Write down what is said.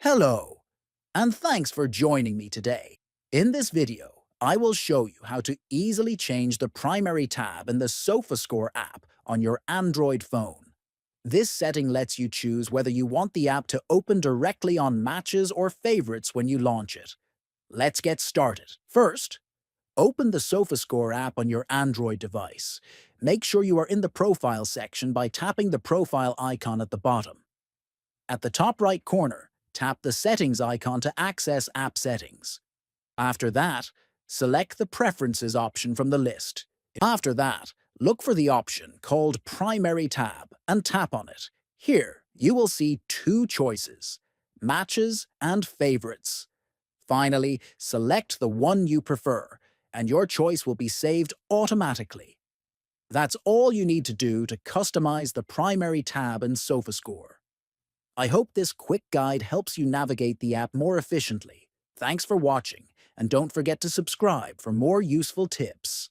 Hello, and thanks for joining me today. In this video, I will show you how to easily change the primary tab in the SofaScore app on your Android phone. This setting lets you choose whether you want the app to open directly on Matches or Favorites when you launch it. Let's get started. First, open the SofaScore app on your Android device. Make sure you are in the Profile section by tapping the profile icon at the bottom. At the top right corner, tap the Settings icon to access app settings. After that, select the Preferences option from the list. After that, look for the option called Primary Tab and tap on it. Here, you will see two choices: Matches and Favorites. Finally, select the one you prefer, and your choice will be saved automatically. That's all you need to do to customize the primary tab in SofaScore. I hope this quick guide helps you navigate the app more efficiently. Thanks for watching, and don't forget to subscribe for more useful tips.